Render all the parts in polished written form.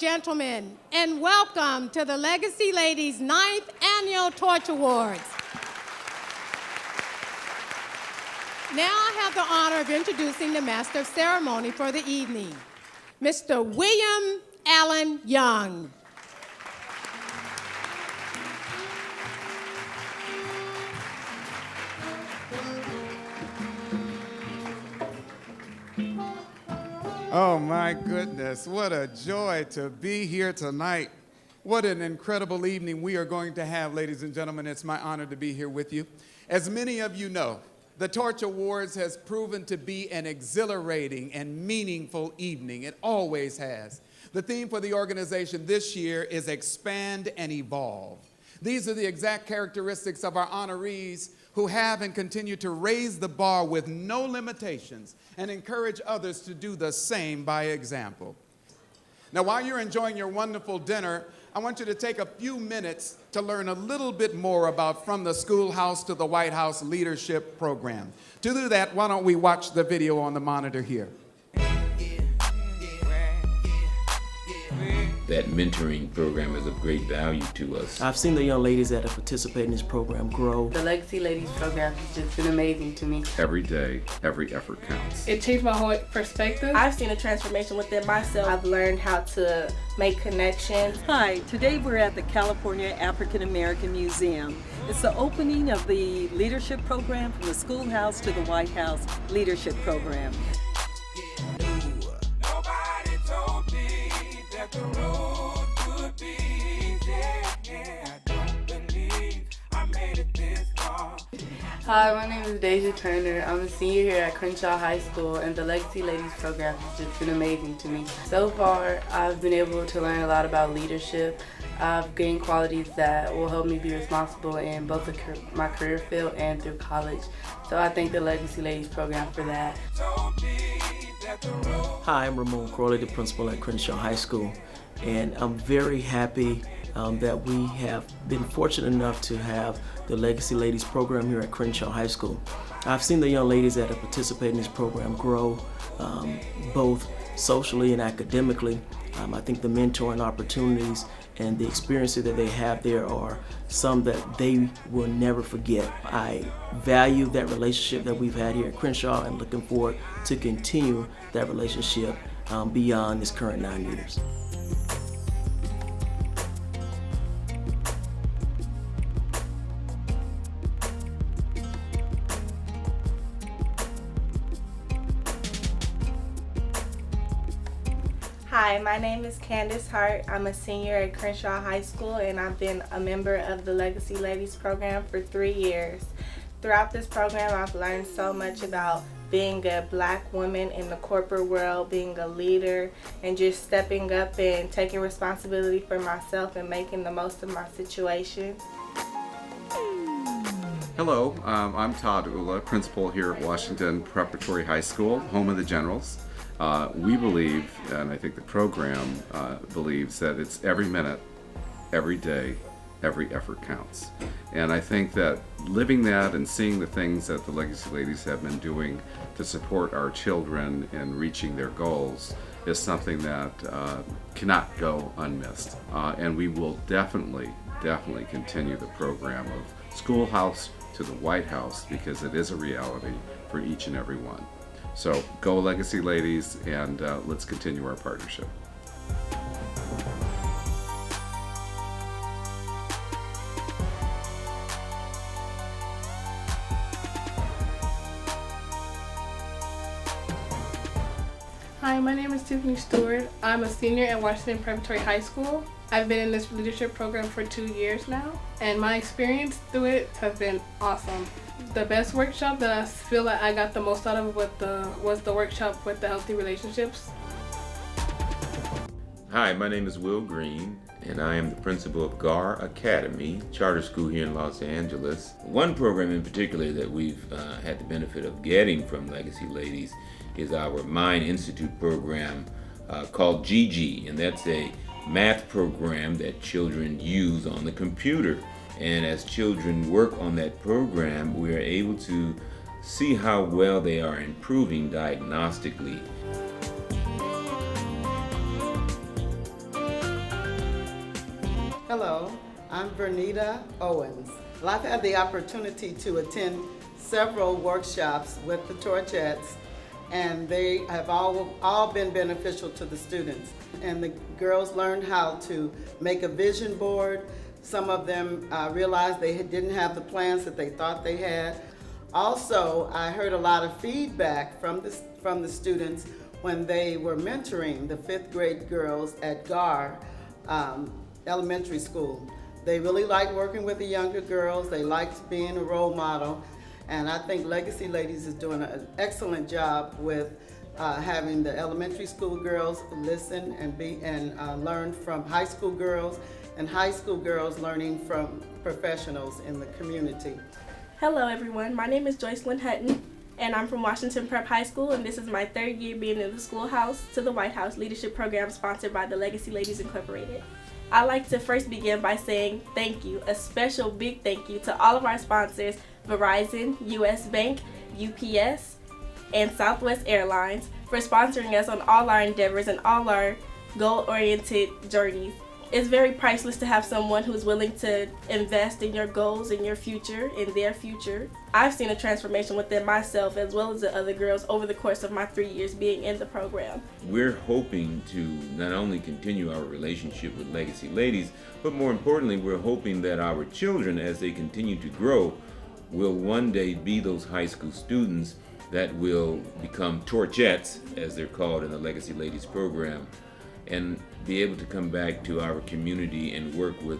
gentlemen, and welcome to the Legacy Ladies' 9th Annual Torch Awards. Now I have the honor of introducing the Master of Ceremony for the evening, Mr. William Allen Young. Oh my goodness, what a joy to be here tonight. What an incredible evening we are going to have, ladies and gentlemen. It's my honor to be here with you. As many of you know, the Torch Awards has proven to be an exhilarating and meaningful evening. It always has. The theme for the organization this year is Expand and Evolve. These are the exact characteristics of our honorees who have and continue to raise the bar with no limitations and encourage others to do the same by example. Now, while you're enjoying your wonderful dinner, I want you to take a few minutes to learn a little bit more about From the Schoolhouse to the White House Leadership Program. To do that, why don't we watch the video on the monitor here? That mentoring program is of great value to us. I've seen the young ladies that have participated in this program grow. The Legacy Ladies program has just been amazing to me. Every day, every effort counts. It changed my whole perspective. I've seen a transformation within myself. I've learned how to make connections. Hi, today we're at the California African American Museum. It's the opening of the leadership program from the Schoolhouse to the White House Leadership Program. Nobody told me that the road would be easy. I don't believe I made it this far. Hi, my name is Deja Turner. I'm a senior here at Crenshaw High School, and the Legacy Ladies program has just been amazing to me. So far, I've been able to learn a lot about leadership. I've gained qualities that will help me be responsible in both my career field and through college. So I thank the Legacy Ladies program for that. Hi, I'm Ramon Crowley, the principal at Crenshaw High School, and I'm very happy that we have been fortunate enough to have the Legacy Ladies program here at Crenshaw High School. I've seen the young ladies that have participated in this program grow both socially and academically. I think the mentoring opportunities and the experiences that they have there are some that they will never forget. I value that relationship that we've had here at Crenshaw and looking forward to continue that relationship beyond this current 9 years. Hi, my name is Candace Hart. I'm a senior at Crenshaw High School, and I've been a member of the Legacy Ladies program for 3 years. Throughout this program, I've learned so much about being a black woman in the corporate world, being a leader, and just stepping up and taking responsibility for myself and making the most of my situation. Hello, I'm Todd Ula, principal here at Washington Preparatory High School, home of the Generals. We believe, and I think the program believes, that it's every minute, every day, every effort counts. And I think that living that and seeing the things that the Legacy Ladies have been doing to support our children in reaching their goals is something that cannot go unmissed. And we will definitely continue the program of Schoolhouse to the White House, because it is a reality for each and every one. So go Legacy Ladies, and let's continue our partnership. Hi, my name is Tiffany Stewart. I'm a senior at Washington Preparatory High School. I've been in this leadership program for 2 years now, and my experience through it has been awesome. The best workshop that I feel like I got the most out of was the workshop with the healthy relationships. Hi, my name is Will Green, and I am the principal of GAR Academy, charter school here in Los Angeles. One program in particular that we've had the benefit of getting from Legacy Ladies is our Mind Institute program called GG, and that's a math program that children use on the computer. And as children work on that program, we are able to see how well they are improving diagnostically. I'm Vernita Owens. Well, I've had the opportunity to attend several workshops with the Torchettes, and they have all been beneficial to the students. And the girls learned how to make a vision board. Some of them realized they didn't have the plans that they thought they had. Also, I heard a lot of feedback from the students when they were mentoring the 5th grade girls at GAR Elementary School. They really liked working with the younger girls. They liked being a role model. And I think Legacy Ladies is doing an excellent job with having the elementary school girls listen and learn from high school girls, and high school girls learning from professionals in the community. Hello everyone, my name is Joycelyn Hutton, and I'm from Washington Prep High School, and this is my 3rd year being in the Schoolhouse to the White House Leadership Program sponsored by the Legacy Ladies Incorporated. I'd like to first begin by saying thank you, a special big thank you to all of our sponsors, Verizon, US Bank, UPS, and Southwest Airlines for sponsoring us on all our endeavors and all our goal-oriented journeys. It's very priceless to have someone who's willing to invest in your goals and your future, in their future. I've seen a transformation within myself as well as the other girls over the course of my 3 years being in the program. We're hoping to not only continue our relationship with Legacy Ladies, but more importantly, we're hoping that our children, as they continue to grow, will one day be those high school students that will become Torchettes, as they're called in the Legacy Ladies program, and be able to come back to our community and work with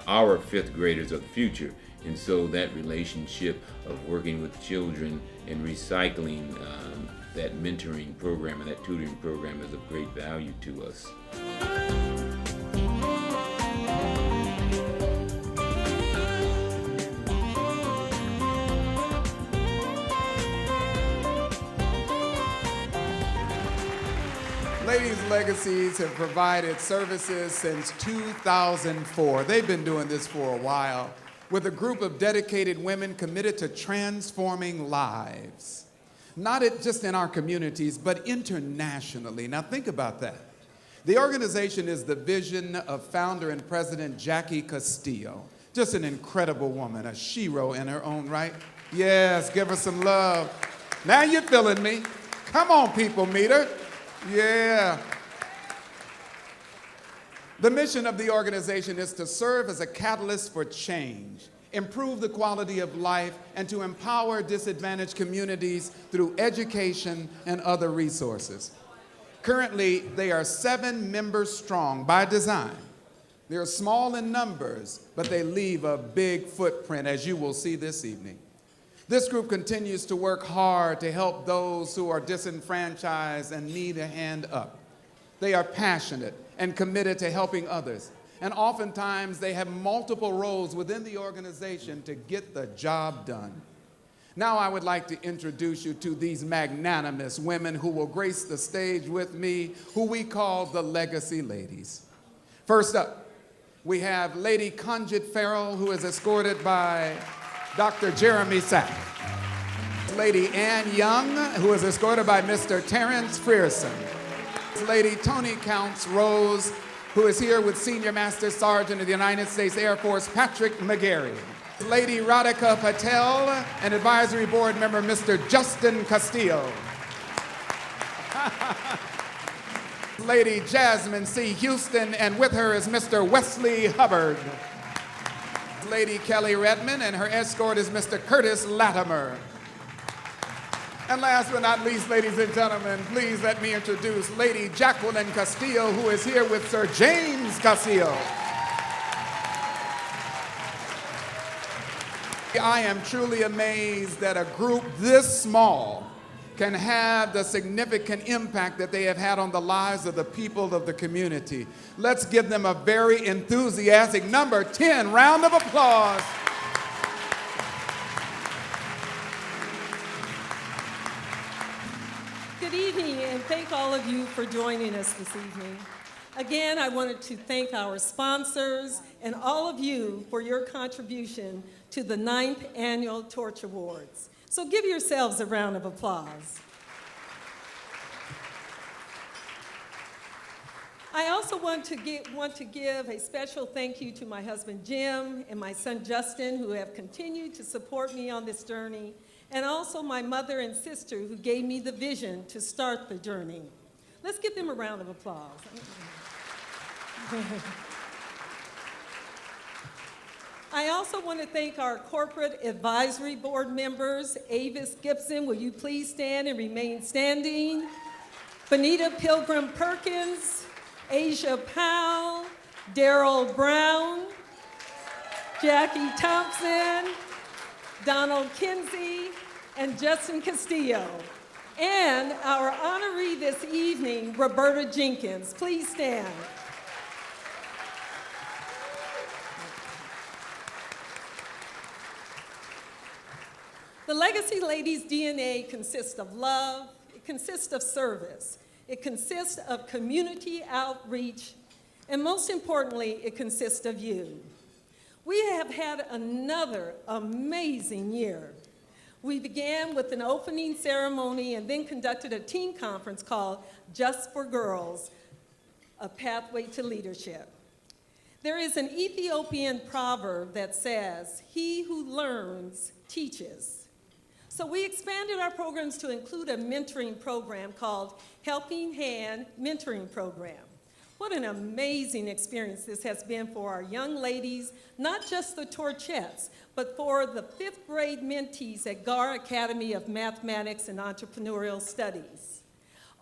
our 5th graders of the future. And so that relationship of working with children and recycling that mentoring program and that tutoring program is of great value to us. Ladies Legacies have provided services since 2004. They've been doing this for a while with a group of dedicated women committed to transforming lives. Not just in our communities, but internationally. Now think about that. The organization is the vision of founder and president Jackie Castillo. Just an incredible woman, a shero in her own right. Yes, give her some love. Now you're feeling me. Come on, people, meet her. Yeah. The mission of the organization is to serve as a catalyst for change, improve the quality of life, and to empower disadvantaged communities through education and other resources. Currently, they are 7 members strong by design. They're small in numbers, but they leave a big footprint, as you will see this evening. This group continues to work hard to help those who are disenfranchised and need a hand up. They are passionate and committed to helping others, and oftentimes they have multiple roles within the organization to get the job done. Now I would like to introduce you to these magnanimous women who will grace the stage with me, who we call the Legacy Ladies. First up, we have Lady Conjit Farrell, who is escorted by Dr. Jeremy Sack. Lady Ann Young, who is escorted by Mr. Terrence Frierson. Lady Tony Counts Rose, who is here with Senior Master Sergeant of the United States Air Force, Patrick McGarry. Lady Radhika Patel, and Advisory Board member, Mr. Justin Castillo. Lady Jasmine C. Houston, and with her is Mr. Wesley Hubbard. Lady Kelly Redmond, and her escort is Mr. Curtis Latimer. And last but not least, ladies and gentlemen, please let me introduce Lady Jacqueline Castillo, who is here with Sir James Castillo. I am truly amazed that a group this small can have the significant impact that they have had on the lives of the people of the community. Let's give them a very enthusiastic number 10 round of applause. Good evening, and thank all of you for joining us this evening. Again, I wanted to thank our sponsors and all of you for your contribution to the 9th Annual Torch Awards. So give yourselves a round of applause. I also want to give a special thank you to my husband Jim and my son Justin, who have continued to support me on this journey, and also my mother and sister who gave me the vision to start the journey. Let's give them a round of applause. I also want to thank our corporate advisory board members. Avis Gibson, will you please stand and remain standing? Benita Pilgrim Perkins, Asia Powell, Daryl Brown, Jackie Thompson, Donald Kinsey, and Justin Castillo. And our honoree this evening, Roberta Jenkins. Please stand. The Legacy Ladies' DNA consists of love, it consists of service, it consists of community outreach, and most importantly, it consists of you. We have had another amazing year. We began with an opening ceremony and then conducted a teen conference called Just for Girls, A Pathway to Leadership. There is an Ethiopian proverb that says, "He who learns teaches." So we expanded our programs to include a mentoring program called Helping Hand Mentoring Program. What an amazing experience this has been for our young ladies, not just the Torchettes, but for the 5th grade mentees at GAR Academy of Mathematics and Entrepreneurial Studies.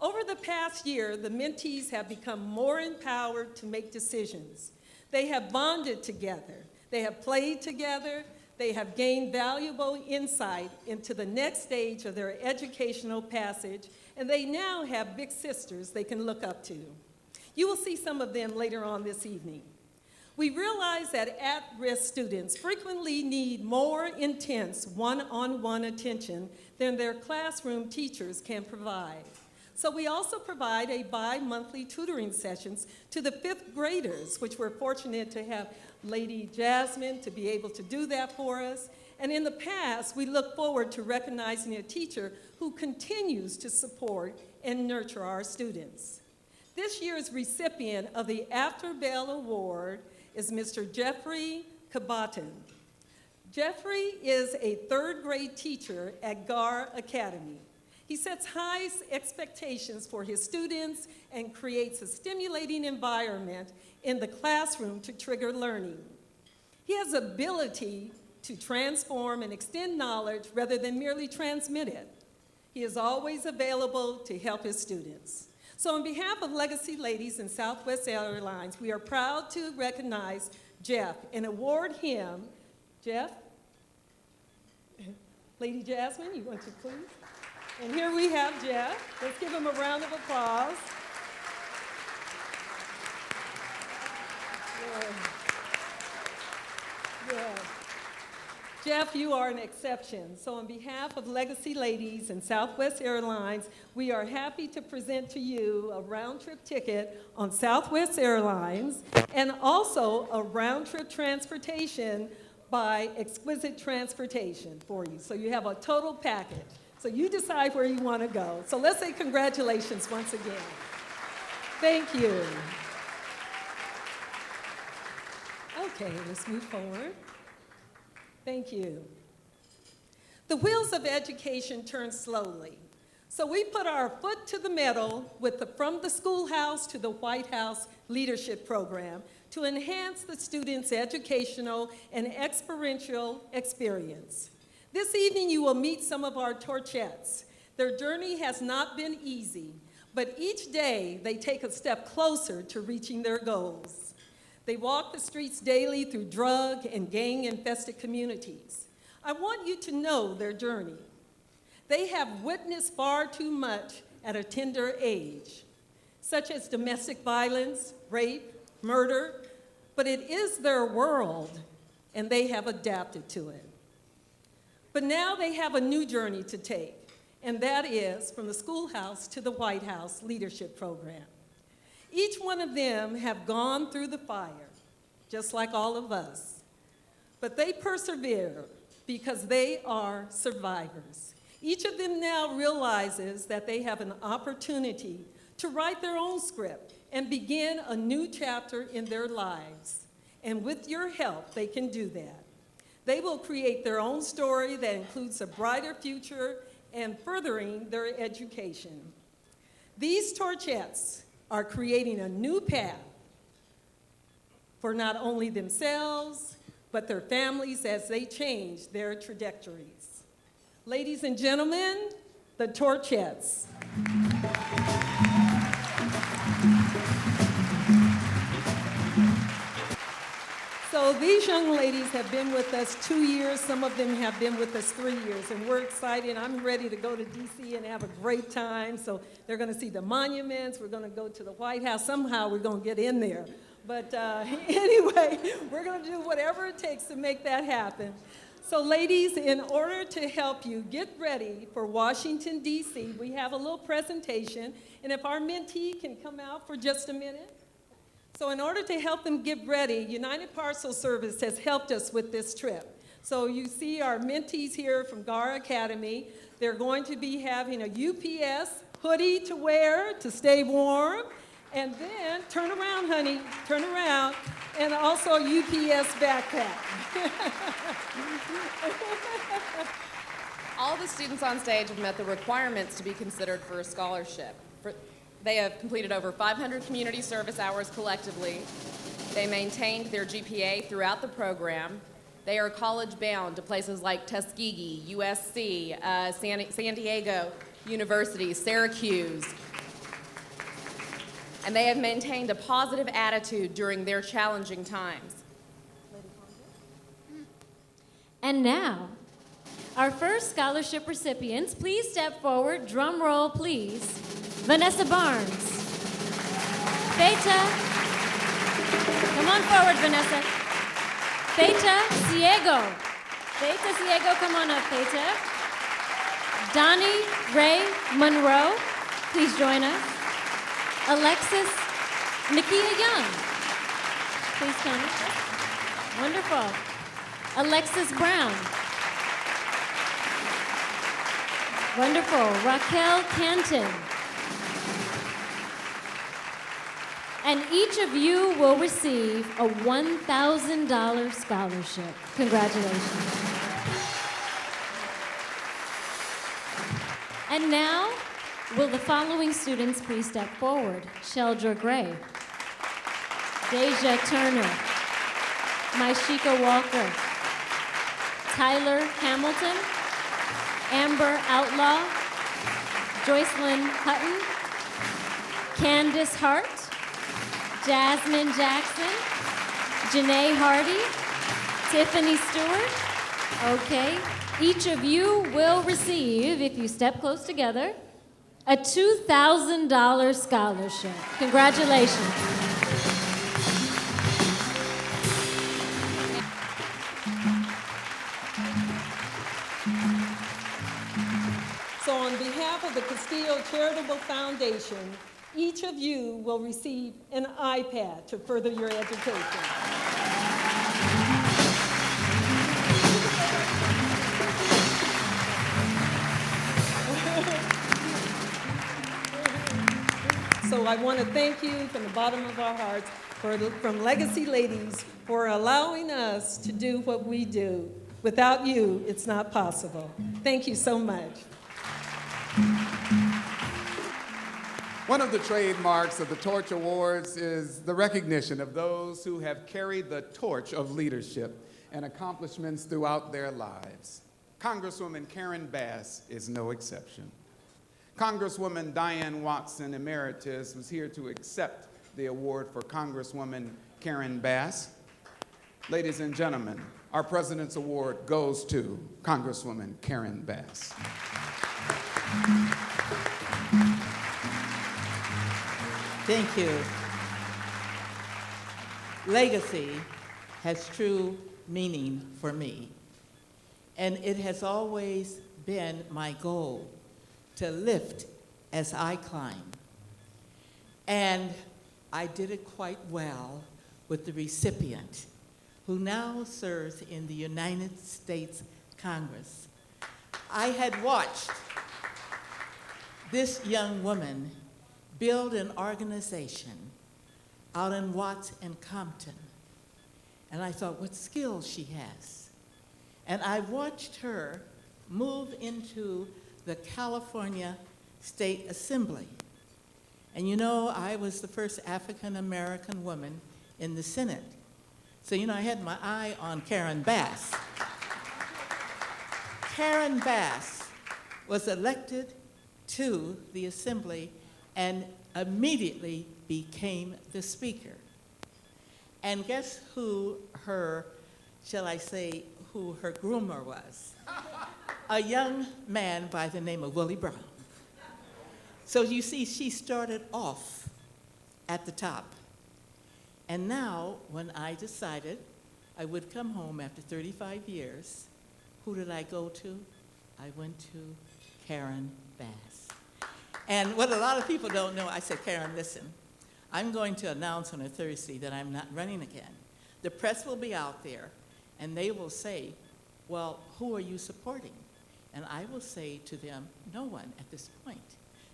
Over the past year, the mentees have become more empowered to make decisions. They have bonded together, they have played together, they have gained valuable insight into the next stage of their educational passage, and they now have big sisters they can look up to. You will see some of them later on this evening. We realize that at-risk students frequently need more intense one-on-one attention than their classroom teachers can provide. So we also provide a bi-monthly tutoring sessions to the 5th graders, which we're fortunate to have Lady Jasmine to be able to do that for us. And in the past, we look forward to recognizing a teacher who continues to support and nurture our students. This year's recipient of the After Bell Award is Mr. Jeffrey Kabatin. Jeffrey is a 3rd grade teacher at GAR Academy. He sets high expectations for his students and creates a stimulating environment in the classroom to trigger learning. He has the ability to transform and extend knowledge rather than merely transmit it. He is always available to help his students. So on behalf of Legacy Ladies and Southwest Airlines, we are proud to recognize Jeff and award him, Jeff, Lady Jasmine, you want to please? And here we have Jeff. Let's give him a round of applause. Yeah. Yeah. Jeff, you are an exception. So on behalf of Legacy Ladies and Southwest Airlines, we are happy to present to you a round-trip ticket on Southwest Airlines and also a round-trip transportation by Exquisite Transportation for you. So you have a total package. So you decide where you want to go. So let's say congratulations once again. Thank you. Okay, let's move forward. Thank you. The wheels of education turn slowly. So we put our foot to the metal with the From the Schoolhouse to the White House Leadership Program to enhance the students' educational and experiential experience. This evening you will meet some of our Torchettes. Their journey has not been easy, but each day they take a step closer to reaching their goals. They walk the streets daily through drug and gang-infested communities. I want you to know their journey. They have witnessed far too much at a tender age, such as domestic violence, rape, murder, but it is their world, and they have adapted to it. But now they have a new journey to take, and that is from the Schoolhouse to the White House Leadership Program. Each one of them have gone through the fire, just like all of us. But they persevere because they are survivors. Each of them now realizes that they have an opportunity to write their own script and begin a new chapter in their lives. And with your help, they can do that. They will create their own story that includes a brighter future and furthering their education. These Torchettes are creating a new path for not only themselves, but their families as they change their trajectories. Ladies and gentlemen, the Torchettes. So these young ladies have been with us 2 years. Some of them have been with us 3 years, and we're excited. I'm ready to go to DC and have a great time. So they're going to see the monuments. We're going to go to the White House. Somehow we're going to get in there. But anyway, we're going to do whatever it takes to make that happen. So ladies, in order to help you get ready for Washington, D.C., we have a little presentation. And if our mentee can come out for just a minute. So in order to help them get ready, United Parcel Service has helped us with this trip. So you see our mentees here from GAR Academy. They're going to be having a UPS hoodie to wear to stay warm. And then, turn around, honey, turn around, and also a UPS backpack. All the students on stage have met the requirements to be considered for a scholarship. They have completed over 500 community service hours collectively. They maintained their GPA throughout the program. They are college-bound to places like Tuskegee, USC, San Diego University, Syracuse. And they have maintained a positive attitude during their challenging times. And now, our first scholarship recipients, please step forward. Drum roll, please. Vanessa Barnes. Feta. Come on forward, Vanessa. Feta Ciego. Feta Ciego, come on up, Feta. Donnie Ray Monroe, please join us. Alexis Nakia Young, please come. Wonderful. Alexis Brown. Wonderful. Raquel Canton. And each of you will receive a $1,000 scholarship. Congratulations. And now, will the following students please step forward? Sheldra Gray, Deja Turner, Maishika Walker, Tyler Hamilton, Amber Outlaw, Joycelyn Hutton, Candace Hart, Jasmine Jackson, Janae Hardy, Tiffany Stewart. Okay, each of you will receive, if you step close together, a $2,000 scholarship. Congratulations. So on behalf of the Castillo Charitable Foundation, each of you will receive an iPad to further your education. So I want to thank you from the bottom of our hearts, from Legacy Ladies, for allowing us to do what we do. Without you, it's not possible. Thank you so much. One of the trademarks of the Torch Awards is the recognition of those who have carried the torch of leadership and accomplishments throughout their lives. Congresswoman Karen Bass is no exception. Congresswoman Diane Watson, Emeritus, was here to accept the award for Congresswoman Karen Bass. Ladies and gentlemen, our President's Award goes to Congresswoman Karen Bass. Thank you. Legacy has true meaning for me, and it has always been my goal to lift as I climb. And I did it quite well with the recipient, who now serves in the United States Congress. I had watched this young woman build an organization out in Watts and Compton. And I thought, what skills she has. And I watched her move into the California State Assembly. And you know, I was the first African-American woman in the Senate. So, you know, I had my eye on Karen Bass. Karen Bass was elected to the Assembly and immediately became the Speaker. And guess who her, shall I say, who her groomer was? A young man by the name of Willie Brown. So you see, she started off at the top. And now, when I decided I would come home after 35 years, who did I go to? I went to Karen Bass. And what a lot of people don't know, I said, Karen, listen, I'm going to announce on a Thursday that I'm not running again. The press will be out there, and they will say, well, who are you supporting? And I will say to them, no one at this point.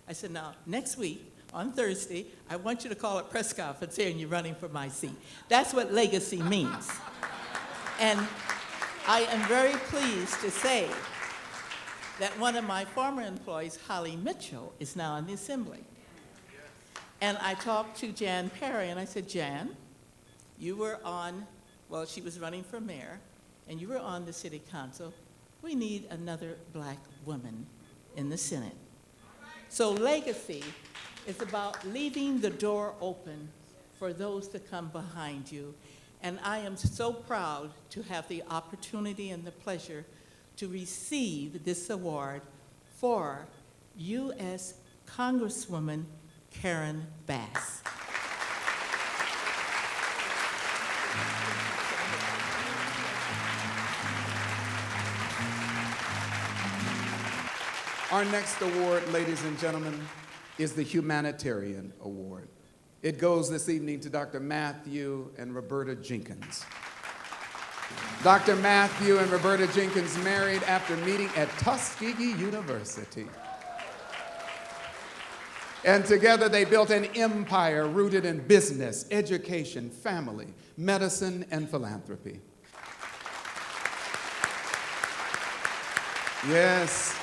I said, now, next week, on Thursday, I want you to call a press conference saying you're running for my seat. That's what legacy means. And I am very pleased to say that one of my former employees, Holly Mitchell, is now in the Assembly. And I talked to Jan Perry, and I said, Jan, you were on, well, she was running for mayor, and you were on the city council. We need another black woman in the Senate. So legacy is about leaving the door open for those to come behind you. And I am so proud to have the opportunity and the pleasure to receive this award for U.S. Congresswoman Karen Bass. Our next award, ladies and gentlemen, is the Humanitarian Award. It goes this evening to Dr. Matthew and Roberta Jenkins. Dr. Matthew and Roberta Jenkins married after meeting at Tuskegee University. And together they built an empire rooted in business, education, family, medicine, and philanthropy. Yes.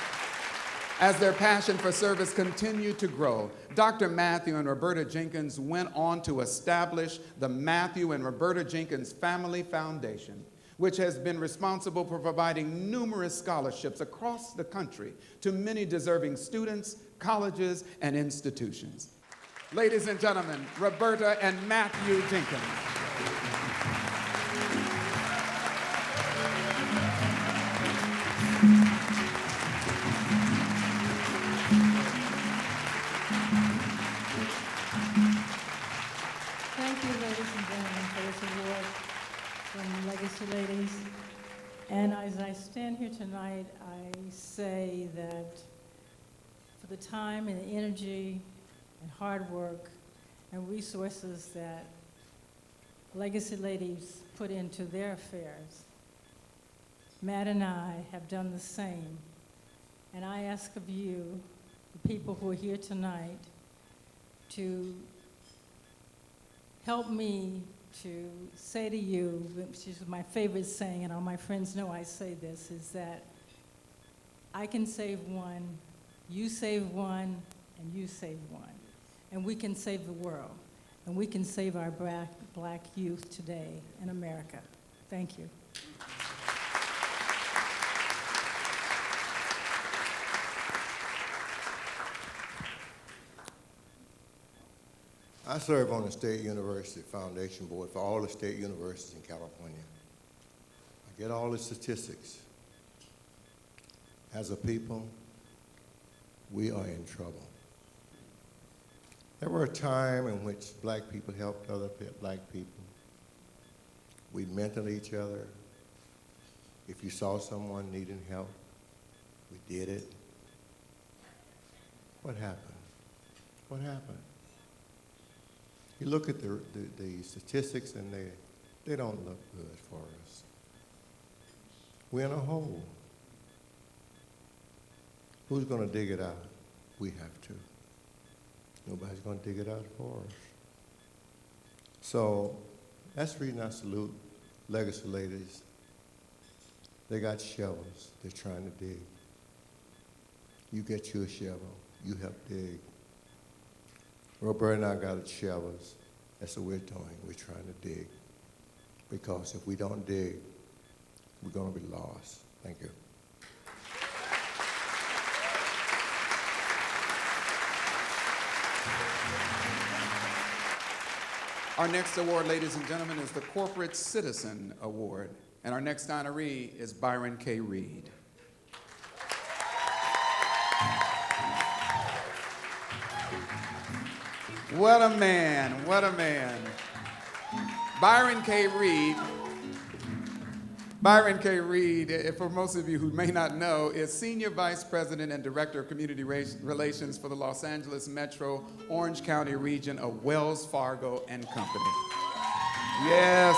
As their passion for service continued to grow, Dr. Matthew and Roberta Jenkins went on to establish the Matthew and Roberta Jenkins Family Foundation, which has been responsible for providing numerous scholarships across the country to many deserving students, colleges, and institutions. Ladies and gentlemen, Roberta and Matthew Jenkins. Thank you, ladies and gentlemen, for this award from Legacy Ladies. And as I stand here tonight, I say that for the time and the energy and hard work and resources that Legacy Ladies put into their affairs, Matt and I have done the same. And I ask of you, the people who are here tonight, to help me to say to you, which is my favorite saying, and all my friends know I say this, is that I can save one, you save one, and you save one. And we can save the world. And we can save our black youth today in America. Thank you. I serve on the State University Foundation Board for all the state universities in California. I get all the statistics. As a people, we are in trouble. There were a time in which black people helped other black people. We mentored each other. If you saw someone needing help, we did it. What happened? What happened? You look at the statistics and they don't look good for us. We're in a hole. Who's going to dig it out? We have to. Nobody's going to dig it out for us. So that's the reason I salute legacy ladies. They got shovels they're trying to dig. You get you a shovel, you help dig. Roberta and I got shovels. That's what we're doing. We're trying to dig. Because if we don't dig, we're going to be lost. Thank you. Our next award, ladies and gentlemen, is the Corporate Citizen Award. And our next honoree is Byron K. Reed. What a man, what a man. Byron K. Reed, for most of you who may not know, is Senior Vice President and Director of Community Relations for the Los Angeles Metro Orange County region of Wells Fargo and Company. Yes.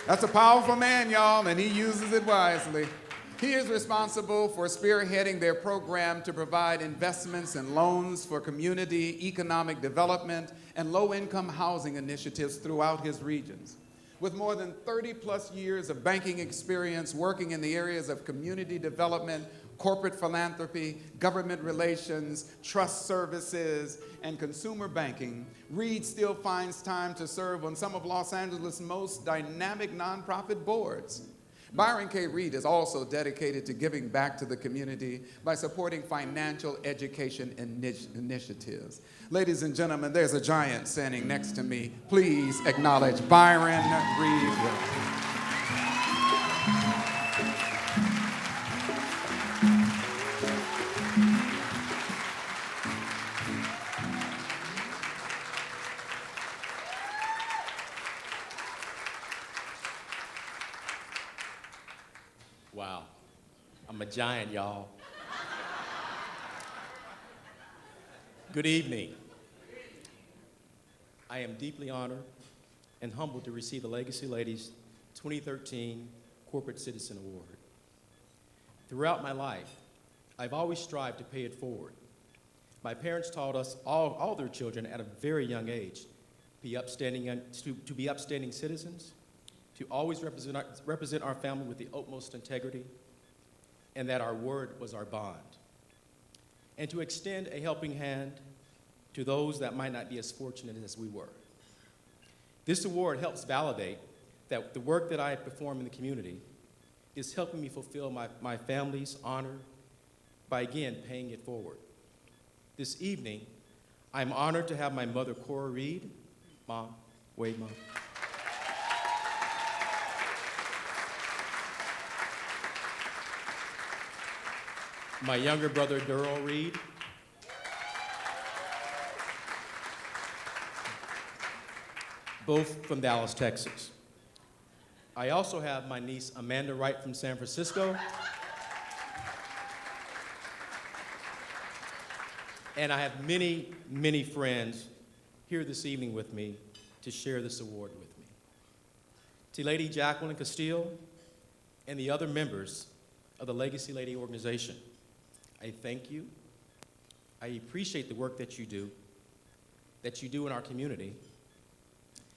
That's a powerful man, y'all, and he uses it wisely. He is responsible for spearheading their program to provide investments and loans for community, economic development, and low-income housing initiatives throughout his regions. With more than 30-plus years of banking experience working in the areas of community development, corporate philanthropy, government relations, trust services, and consumer banking, Reed still finds time to serve on some of Los Angeles' most dynamic nonprofit boards. Byron K. Reed is also dedicated to giving back to the community by supporting financial education initiatives. Ladies and gentlemen, there's a giant standing next to me. Please acknowledge Byron Reed Wilson. Wow, I'm a giant, y'all. Good evening. I am deeply honored and humbled to receive the Legacy Ladies 2013 Corporate Citizen Award. Throughout my life, I've always strived to pay it forward. My parents taught us, all their children at a very young age, to be upstanding citizens, to always represent our family with the utmost integrity, and that our word was our bond, and to extend a helping hand to those that might not be as fortunate as we were. This award helps validate that the work that I perform in the community is helping me fulfill my family's honor by, again, paying it forward. This evening, I'm honored to have my mother, Cora Reed. Mom, wave, Mom. My younger brother, Durrell Reed. Both from Dallas, Texas. I also have my niece, Amanda Wright from San Francisco. And I have many, many friends here this evening with me to share this award with me. To Lady Jacqueline Castile and the other members of the Legacy Lady organization, I thank you. I appreciate the work that you do in our community.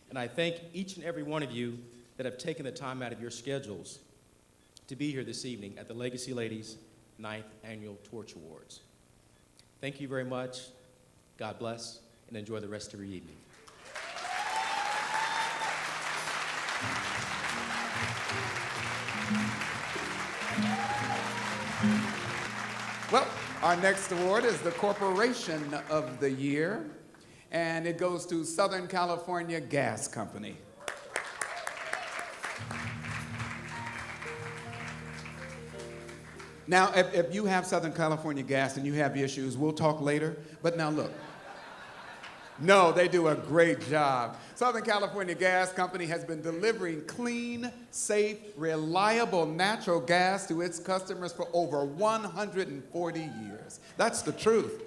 And I thank each and every one of you that have taken the time out of your schedules to be here this evening at the Legacy Ladies 9th Annual Torch Awards. Thank you very much. God bless, and enjoy the rest of your evening. Well, our next award is the Corporation of the Year, and it goes to Southern California Gas Company. Now, if you have Southern California Gas and you have issues, we'll talk later, but now look. No, they do a great job. Southern California Gas Company has been delivering clean, safe, reliable natural gas to its customers for over 140 years. That's the truth.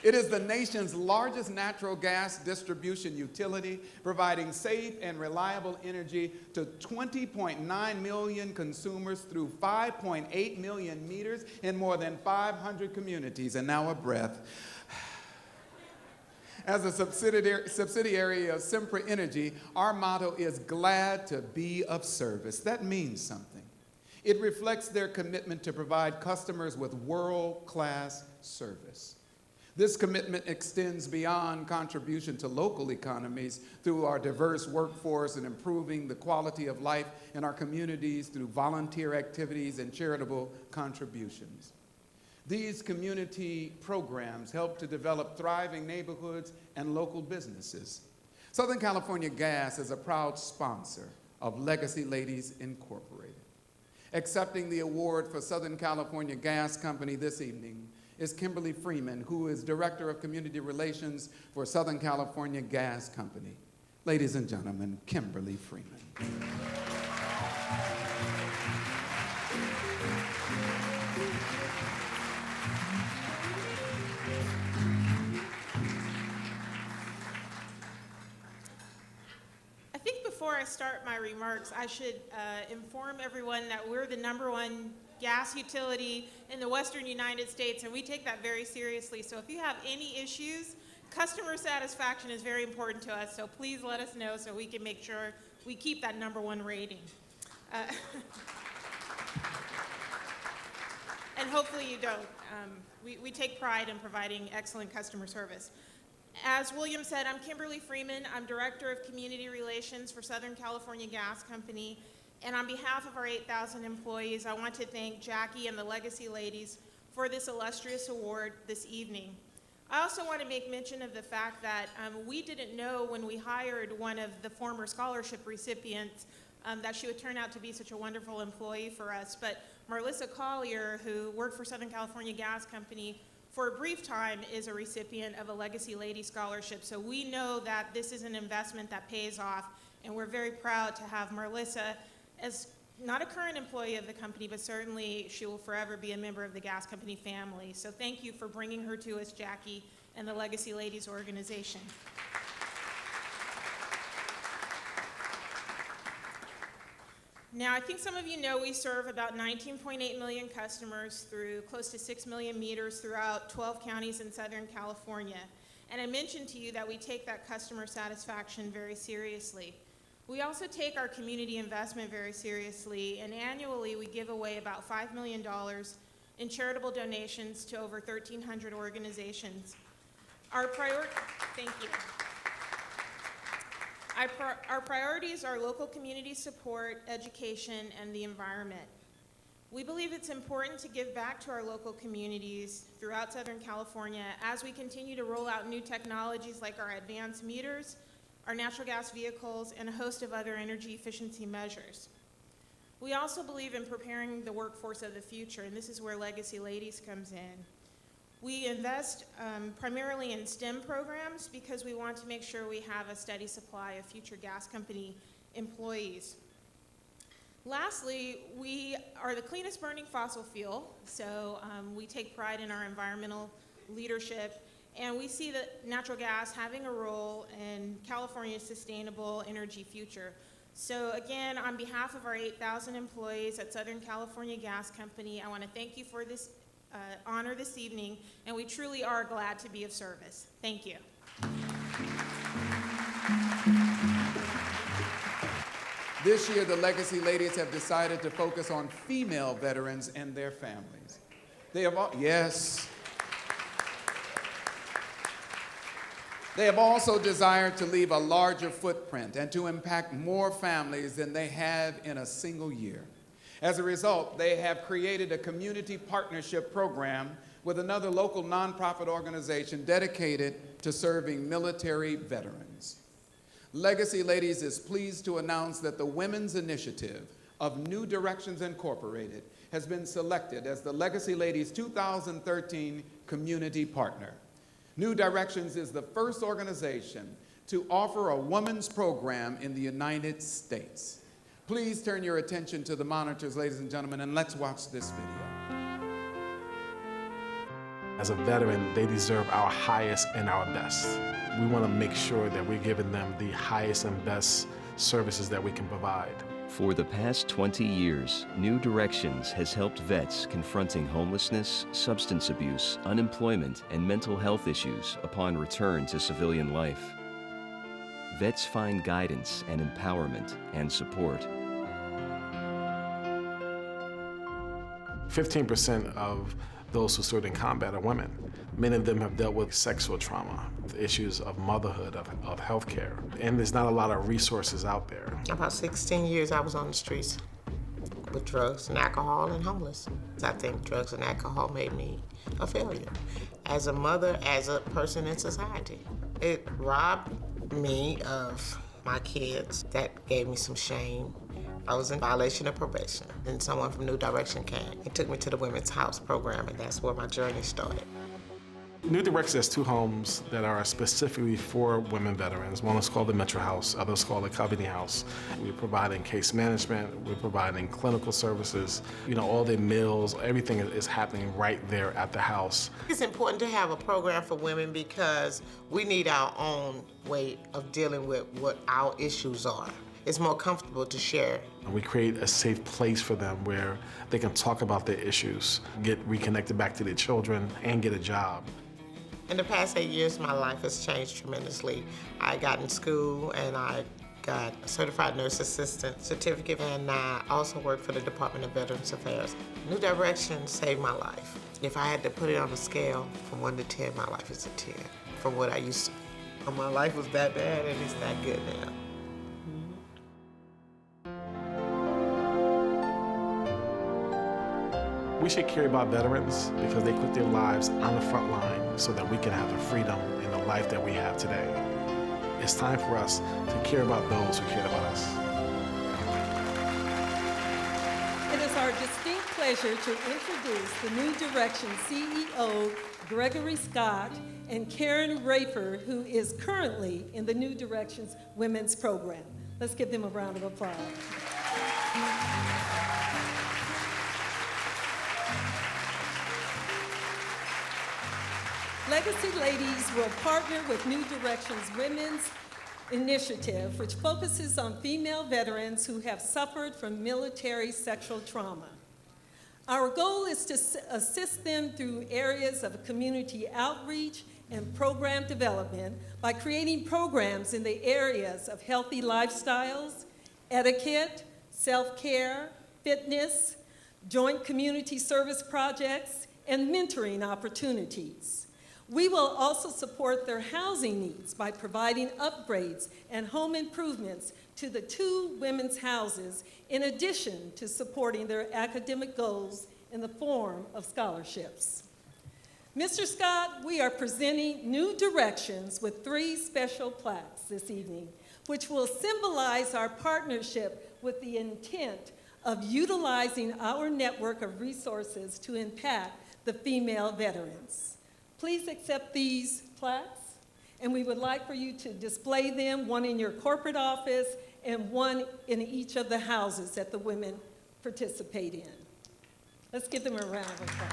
It is the nation's largest natural gas distribution utility, providing safe and reliable energy to 20.9 million consumers through 5.8 million meters in more than 500 communities. And now a breath. As a subsidiary of Sempra Energy, our motto is glad to be of service. That means something. It reflects their commitment to provide customers with world-class service. This commitment extends beyond contribution to local economies through our diverse workforce and improving the quality of life in our communities through volunteer activities and charitable contributions. These community programs help to develop thriving neighborhoods and local businesses. Southern California Gas is a proud sponsor of Legacy Ladies Incorporated. Accepting the award for Southern California Gas Company this evening is Kimberly Freeman, who is Director of Community Relations for Southern California Gas Company. Ladies and gentlemen, Kimberly Freeman. I think before I start my remarks, I should inform everyone that we're the #1 gas utility in the Western United States, and we take that very seriously. So if you have any issues, customer satisfaction is very important to us, so please let us know so we can make sure we keep that #1 rating. And hopefully you don't. We take pride in providing excellent customer service. As William said, I'm Kimberly Freeman. I'm Director of Community Relations for Southern California Gas Company. And on behalf of our 8,000 employees, I want to thank Jackie and the Legacy Ladies for this illustrious award this evening. I also want to make mention of the fact that we didn't know when we hired one of the former scholarship recipients that she would turn out to be such a wonderful employee for us. But Marlissa Collier, who worked for Southern California Gas Company for a brief time, is a recipient of a Legacy Lady Scholarship. So we know that this is an investment that pays off, and we're very proud to have Marlissa as not a current employee of the company, but certainly she will forever be a member of the gas company family. So thank you for bringing her to us, Jackie, and the Legacy Ladies organization. Now, I think some of you know we serve about 19.8 million customers through close to 6 million meters throughout 12 counties in Southern California. And I mentioned to you that we take that customer satisfaction very seriously. We also take our community investment very seriously, and annually we give away about $5 million in charitable donations to over 1,300 organizations. Thank you. Our priorities are local community support, education, and the environment. We believe it's important to give back to our local communities throughout Southern California as we continue to roll out new technologies like our advanced meters, our natural gas vehicles, and a host of other energy efficiency measures. We also believe in preparing the workforce of the future, and this is where Legacy Ladies comes in. We invest primarily in STEM programs because we want to make sure we have a steady supply of future gas company employees. Lastly, we are the cleanest burning fossil fuel, so we take pride in our environmental leadership, and we see that natural gas having a role in California's sustainable energy future. So again, on behalf of our 8,000 employees at Southern California Gas Company, I want to thank you for this honor this evening, and we truly are glad to be of service. Thank you. This year, the Legacy Ladies have decided to focus on female veterans and their families. They have also desired to leave a larger footprint and to impact more families than they have in a single year. As a result, they have created a community partnership program with another local nonprofit organization dedicated to serving military veterans. Legacy Ladies is pleased to announce that the Women's Initiative of New Directions Incorporated has been selected as the Legacy Ladies 2013 Community Partner. New Directions is the first organization to offer a women's program in the United States. Please turn your attention to the monitors, ladies and gentlemen, and let's watch this video. As a veteran, they deserve our highest and our best. We want to make sure that we're giving them the highest and best services that we can provide. For the past 20 years, New Directions has helped vets confronting homelessness, substance abuse, unemployment, and mental health issues upon return to civilian life. Vets find guidance and empowerment and support. 15% of those who served in combat are women. Many of them have dealt with sexual trauma, the issues of motherhood, of healthcare, and there's not a lot of resources out there. About 16 years I was on the streets with drugs and alcohol and homeless. I think drugs and alcohol made me a failure as a mother, as a person in society. It robbed me of my kids. That gave me some shame. I was in violation of probation. Then someone from New Direction came and took me to the Women's House program, and that's where my journey started. New Directions has 2 homes that are specifically for women veterans. One is called the Metro House, others called the Coveney House. We're providing case management, we're providing clinical services, all the meals, everything is happening right there at the house. It's important to have a program for women because we need our own way of dealing with what our issues are. It's more comfortable to share. We create a safe place for them where they can talk about their issues, get reconnected back to their children, and get a job. In the past 8 years, my life has changed tremendously. I got in school and I got a certified nurse assistant certificate, and I also work for the Department of Veterans Affairs. New Directions saved my life. If I had to put it on a scale from 1 to 10, my life is a 10 from what I used to be. My life was that bad and it's that good now. We should care about veterans because they put their lives on the front line so that we can have the freedom and the life that we have today. It's time for us to care about those who care about us. It is our distinct pleasure to introduce the New Directions CEO, Gregory Scott, and Karen Rafer, who is currently in the New Directions Women's Program. Let's give them a round of applause. Legacy Ladies will partner with New Directions Women's Initiative, which focuses on female veterans who have suffered from military sexual trauma. Our goal is to assist them through areas of community outreach and program development by creating programs in the areas of healthy lifestyles, etiquette, self-care, fitness, joint community service projects, and mentoring opportunities. We will also support their housing needs by providing upgrades and home improvements to the 2 women's houses, in addition to supporting their academic goals in the form of scholarships. Mr. Scott, we are presenting New Directions with 3 special plaques this evening, which will symbolize our partnership with the intent of utilizing our network of resources to impact the female veterans. Please accept these plaques, and we would like for you to display them, one in your corporate office and one in each of the houses that the women participate in. Let's give them a round of applause.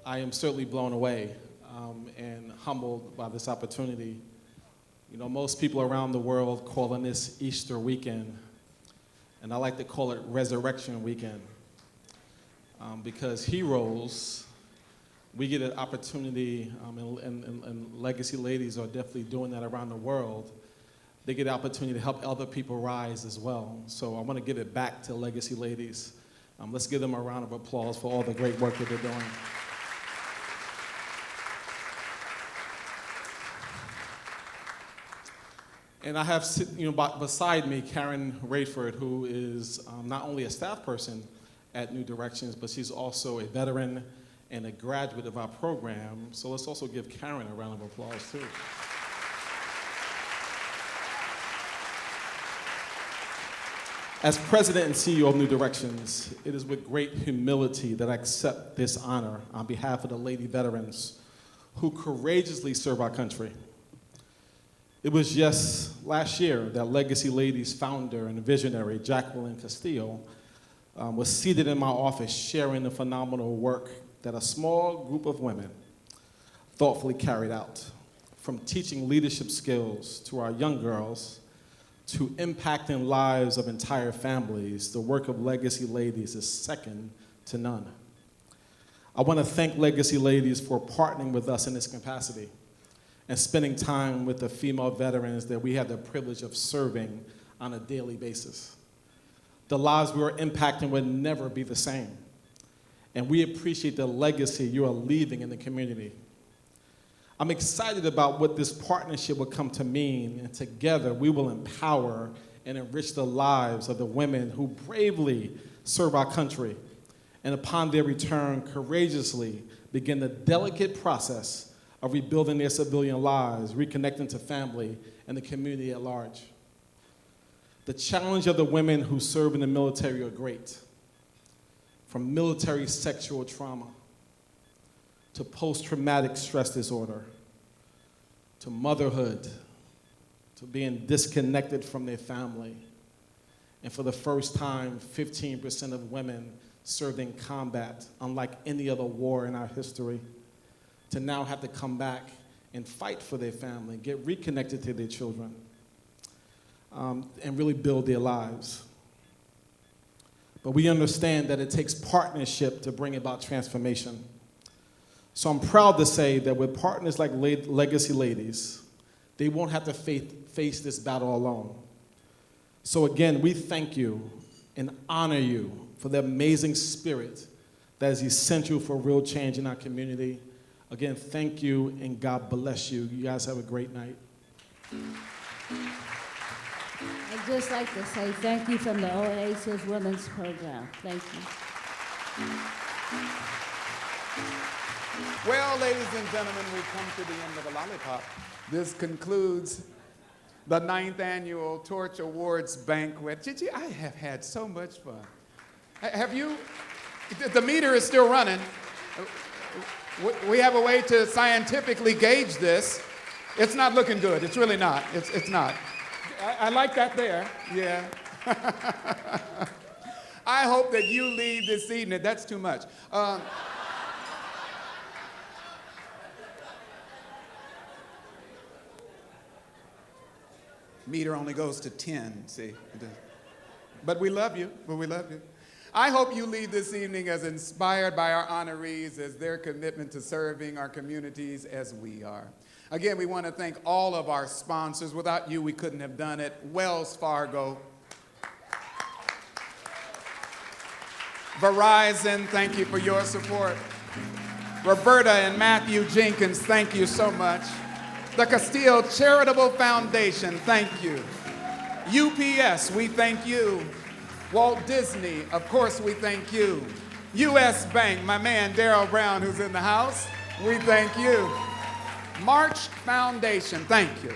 I am certainly blown away and humbled by this opportunity. Most people around the world calling this Easter weekend, and I like to call it Resurrection Weekend, because heroes, we get an opportunity, and Legacy Ladies are definitely doing that around the world. They get an opportunity to help other people rise as well. So I want to give it back to Legacy Ladies. Let's give them a round of applause for all the great work that they're doing. And I have beside me Karen Rayford, who is not only a staff person at New Directions, but she's also a veteran and a graduate of our program. So let's also give Karen a round of applause, too. As president and CEO of New Directions, it is with great humility that I accept this honor on behalf of the lady veterans who courageously serve our country. It was just last year that Legacy Ladies founder and visionary Jacqueline Castillo was seated in my office sharing the phenomenal work that a small group of women thoughtfully carried out, from teaching leadership skills to our young girls to impacting lives of entire families. The work of Legacy Ladies is second to none. I want to thank Legacy Ladies for partnering with us in this capacity and spending time with the female veterans that we have the privilege of serving on a daily basis. The lives we are impacting will never be the same, and we appreciate the legacy you are leaving in the community. I'm excited about what this partnership will come to mean, and together we will empower and enrich the lives of the women who bravely serve our country, and upon their return, courageously begin the delicate process of rebuilding their civilian lives, reconnecting to family and the community at large. The challenge of the women who serve in the military are great, from military sexual trauma to post-traumatic stress disorder, to motherhood, to being disconnected from their family. And for the first time, 15% of women served in combat, unlike any other war in our history, to now have to come back and fight for their family, get reconnected to their children, and really build their lives. But we understand that it takes partnership to bring about transformation. So I'm proud to say that with partners like Legacy Ladies, they won't have to face this battle alone. So again, we thank you and honor you for the amazing spirit that is essential for real change in our community. Again, thank you and God bless you. You guys have a great night. I'd just like to say thank you from the Oasis Women's Program. Thank you. Well, ladies and gentlemen, we've come to the end of the lollipop. This concludes the 9th Annual Torch Awards Banquet. Gigi, I have had so much fun. Have you? The meter is still running. We have a way to scientifically gauge this. It's not looking good. It's really not. It's not. I like that there. Yeah. I hope that you leave this evening. That's too much. Meter only goes to 10, see? But we love you, I hope you leave this evening as inspired by our honorees as their commitment to serving our communities as we are. Again, we want to thank all of our sponsors. Without you, we couldn't have done it. Wells Fargo, Verizon, thank you for your support. Roberta and Matthew Jenkins, thank you so much. The Castile Charitable Foundation, thank you. UPS, we thank you. Walt Disney, of course we thank you. U.S. Bank, my man Darryl Brown who's in the house, we thank you. March Foundation, thank you.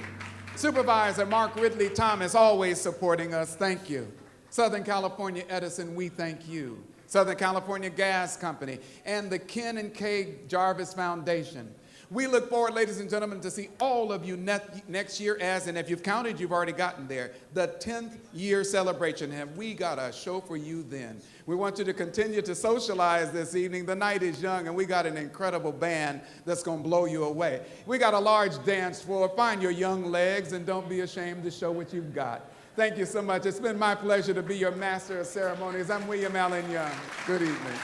Supervisor Mark Ridley Thomas, always supporting us, thank you. Southern California Edison, we thank you. Southern California Gas Company, and the Ken and Kay Jarvis Foundation. We look forward, ladies and gentlemen, to see all of you next year as, and if you've counted, you've already gotten there, the 10th year celebration. And we got a show for you then. We want you to continue to socialize this evening. The night is young, and we got an incredible band that's going to blow you away. We got a large dance floor. Find your young legs, and don't be ashamed to show what you've got. Thank you so much. It's been my pleasure to be your master of ceremonies. I'm William Allen Young. Good evening.